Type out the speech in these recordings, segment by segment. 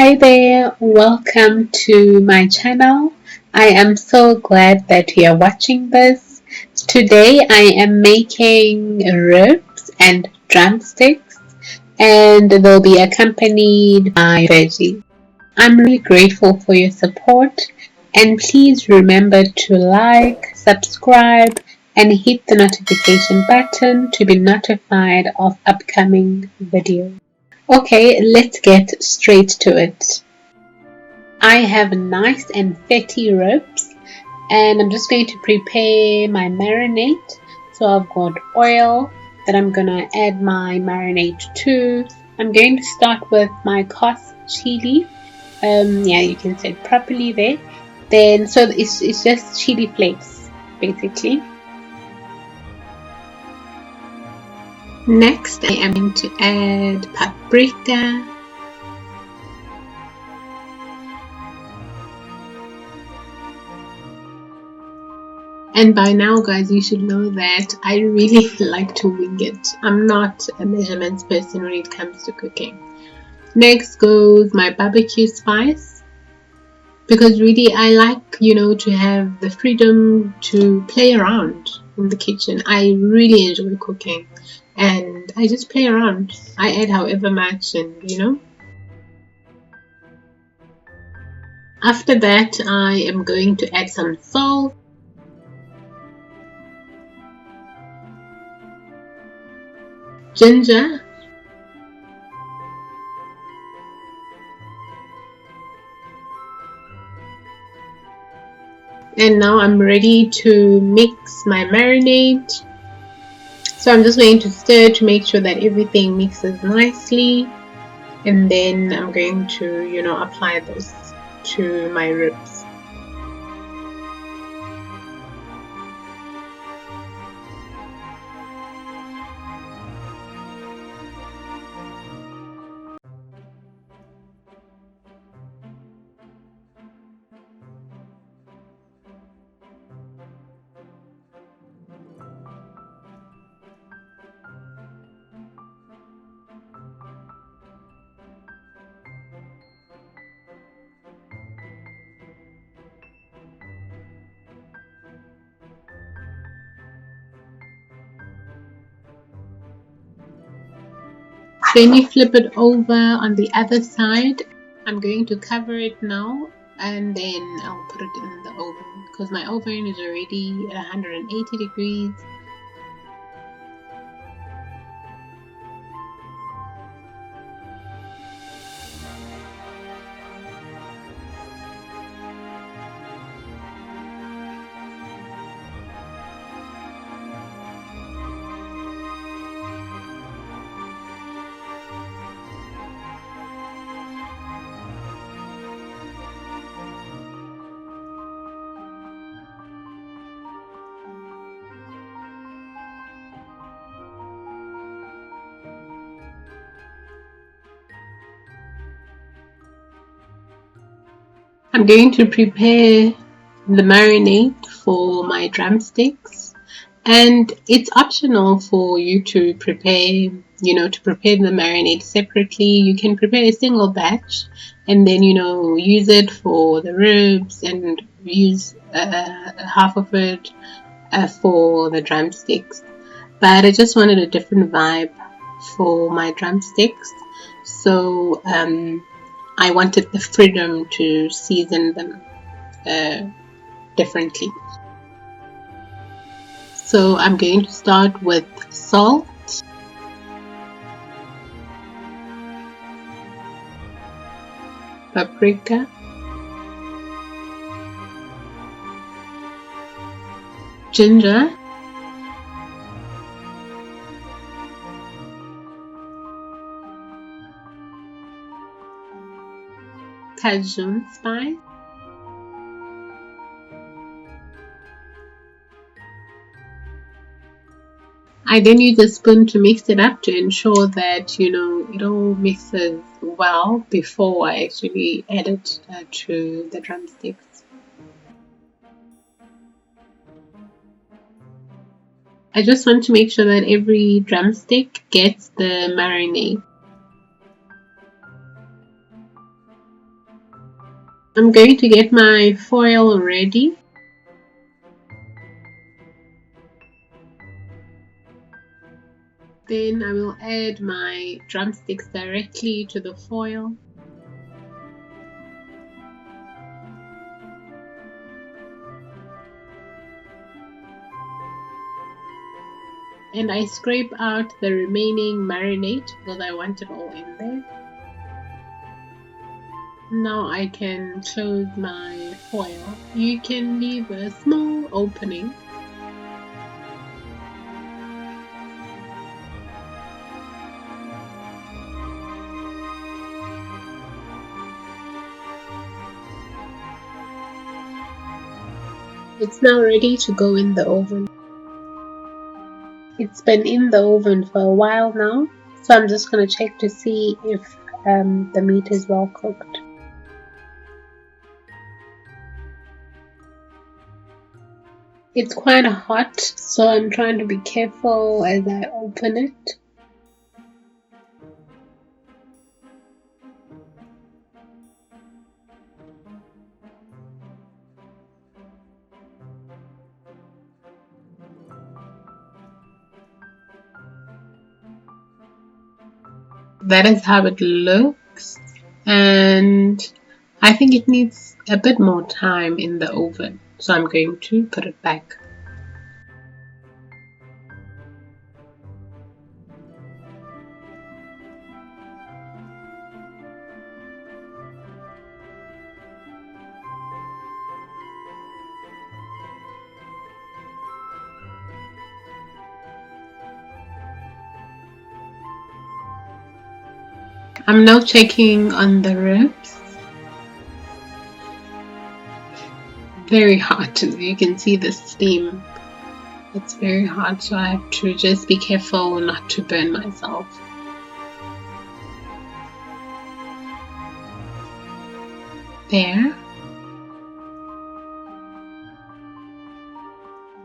Hi there, welcome to my channel. I am so glad that you are watching this. Today I am making ribs and drumsticks, and they'll be accompanied by veggies. I'm really grateful for your support, and please remember to like, subscribe, and hit the notification button to be notified of upcoming videos. Okay, let's get straight to it. I have nice and fatty ribs, and I'm just going to prepare my marinade. So I've got oil that I'm gonna add my marinade to. I'm going to start with my coarse chili. Yeah, you can say it properly there. Then, so it's just chili flakes basically. Next, I am going to add paprika. And by now, guys, you should know that I really like to wing it. I'm not a measurements person when it comes to cooking. Next goes my barbecue spice, because really I like, to have the freedom to play around in the kitchen. I really enjoy cooking and I just play around. I add however much, and After that, I am going to add some salt. Ginger, and now I'm ready to mix my marinade. So I'm just going to stir to make sure that everything mixes nicely, and then I'm going to apply this to my ribs. Then you flip it over on the other side. I'm going to cover it now, and then I'll put it in the oven because my oven is already at 180 degrees. I'm going to prepare the marinade for my drumsticks, and it's optional for you to prepare the marinade separately. You can prepare a single batch and then use it for the ribs and use half of it for the drumsticks. But I just wanted a different vibe for my drumsticks, so I wanted the freedom to season them differently. So I'm going to start with salt, paprika, ginger, Cajun spice, I then use a spoon to mix it up to ensure that it all mixes well before I actually add it to the drumsticks. I just want to make sure that every drumstick gets the marinade. I'm going to get my foil ready. Then I will add my drumsticks directly to the foil. And I scrape out the remaining marinade because I want it all in there. Now I can close my foil. You can leave a small opening. It's now ready to go in the oven. It's been in the oven for a while now, so I'm just going to check to see if the meat is well cooked. It's quite hot, so I'm trying to be careful as I open it. That is how it looks, and I think it needs a bit more time in the oven, so I'm going to put it back. I'm now checking on the ribs. Very hot, you can see the steam. It's very hot, so I have to just be careful not to burn myself. There.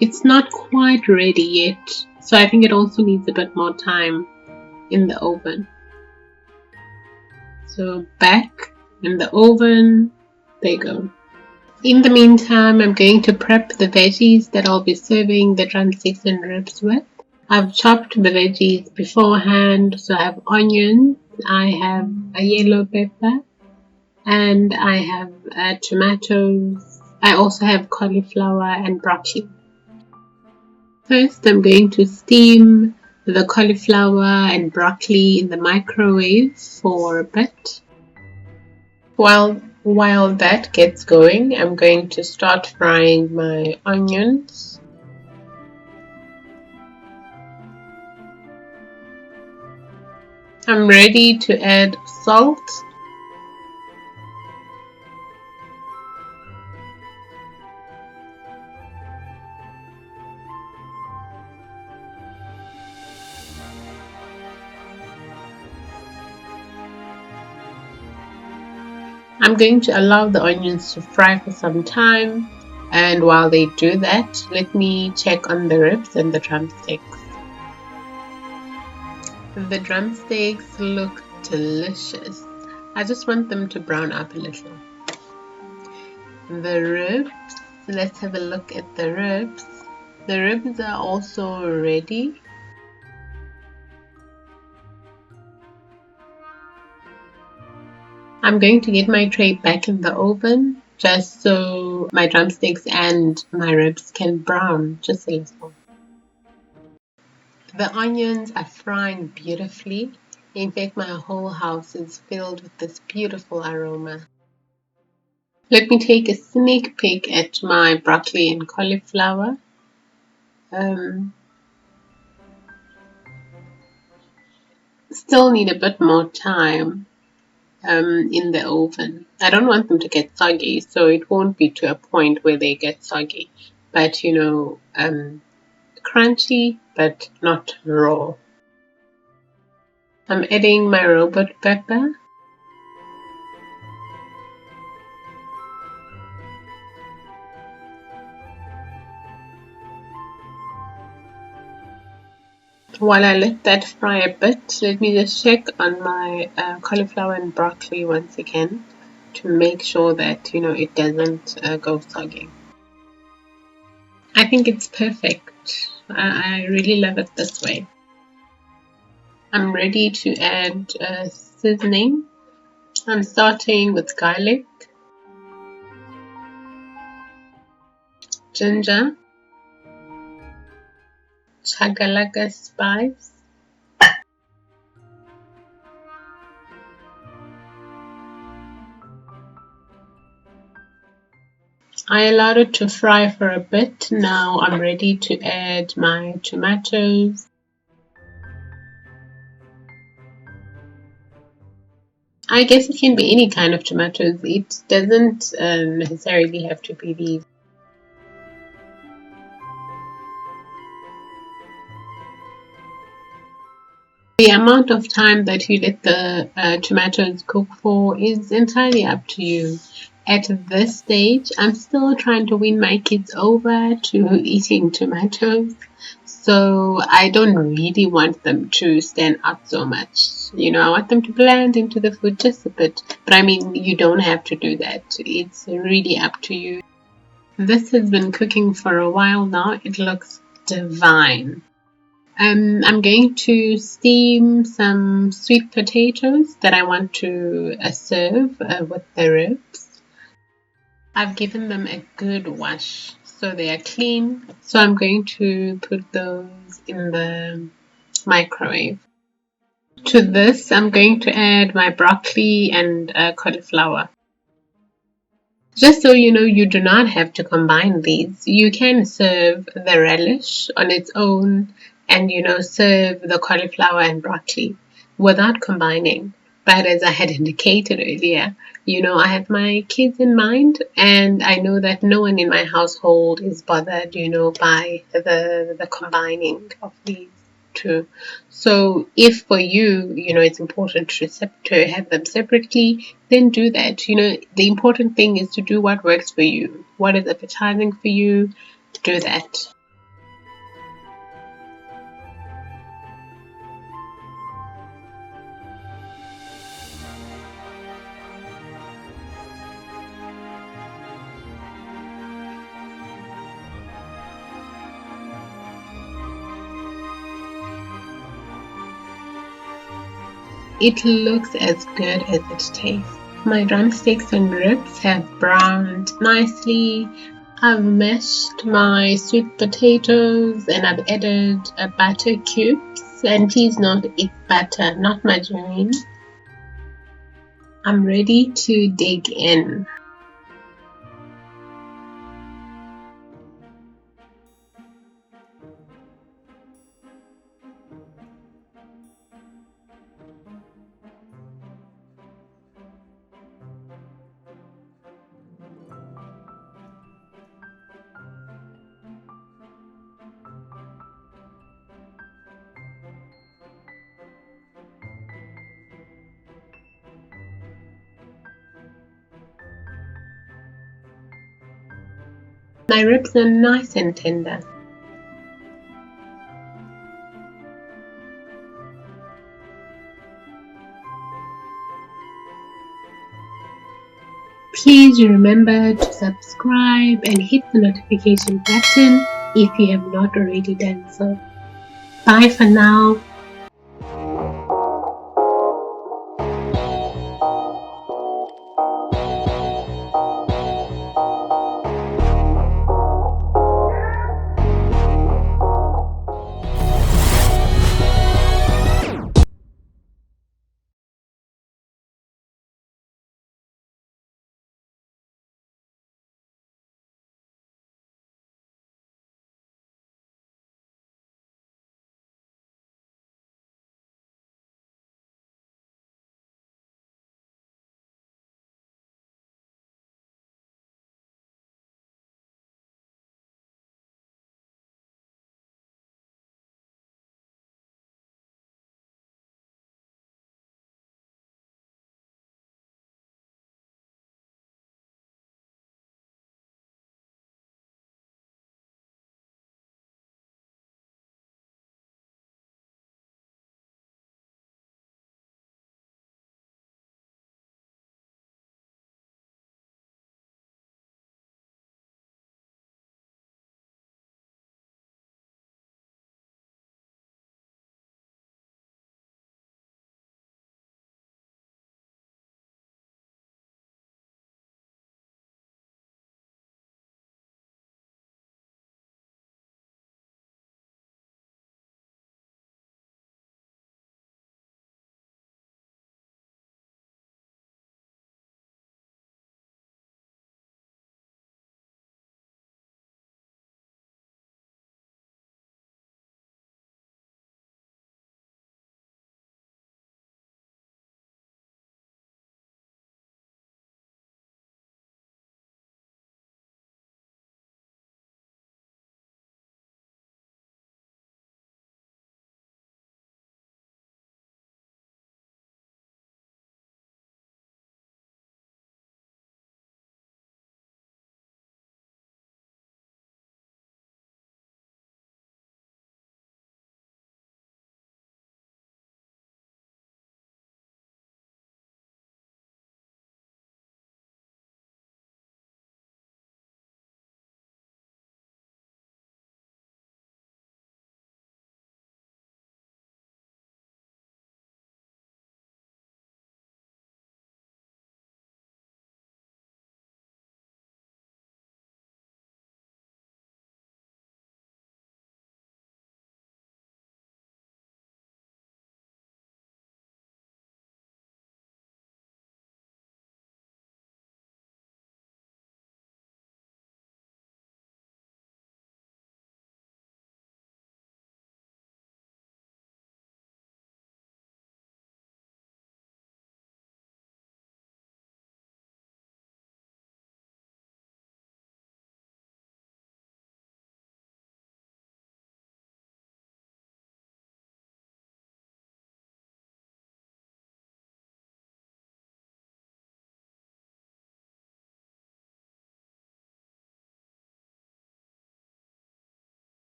It's not quite ready yet, so I think it also needs a bit more time in the oven. So back in the oven, they go. In the meantime, I'm going to prep the veggies that I'll be serving the drumsticks and ribs with. I've chopped the veggies beforehand, so I have onions, I have a yellow pepper, and I have tomatoes. I also have cauliflower and broccoli. First, I'm going to steam the cauliflower and broccoli in the microwave for a bit. While that gets going, I'm going to start frying my onions. I'm ready to add salt. I'm going to allow the onions to fry for some time, and while they do that, let me check on the ribs and the drumsticks. The drumsticks look delicious. I just want them to brown up a little. The ribs, let's have a look at the ribs. The ribs are also ready. I'm going to get my tray back in the oven just so my drumsticks and my ribs can brown just a little. The onions are frying beautifully. In fact, my whole house is filled with this beautiful aroma. Let me take a sneak peek at my broccoli and cauliflower. Still need a bit more time in the oven. I don't want them to get soggy, so it won't be to a point where they get soggy, but crunchy but not raw. I'm adding my robot pepper. While I let that fry a bit, let me just check on my cauliflower and broccoli once again. to make sure that it doesn't go soggy. I think it's perfect. I really love it this way. I'm ready to add seasoning. I'm starting with garlic, ginger, chagalaka spice, I allowed it to fry for a bit. Now I'm ready to add my tomatoes. I guess it can be any kind of tomatoes. It doesn't necessarily have to be these. The amount of time that you let the tomatoes cook for is entirely up to you. At this stage, I'm still trying to win my kids over to eating tomatoes, so I don't really want them to stand out so much. I want them to blend into the food just a bit, but I mean, you don't have to do that. It's really up to you. This has been cooking for a while now. It looks divine. I'm going to steam some sweet potatoes that I want to serve with the ribs. I've given them a good wash, so they are clean. So I'm going to put those in the microwave. To this, I'm going to add my broccoli and cauliflower. Just so you know, you do not have to combine these. You can serve the relish on its own and serve the cauliflower and broccoli without combining. But as I had indicated earlier, I have my kids in mind, and I know that no one in my household is bothered, by the combining of these two. So if for you, it's important to have them separately, then do that. The important thing is to do what works for you. What is appetizing for you, do that. It looks as good as it tastes. My drumsticks and ribs have browned nicely. I've mashed my sweet potatoes and I've added butter cubes. And please note, it's butter, not margarine. I'm ready to dig in. My ribs are nice and tender. Please remember to subscribe and hit the notification button if you have not already done so. Bye for now.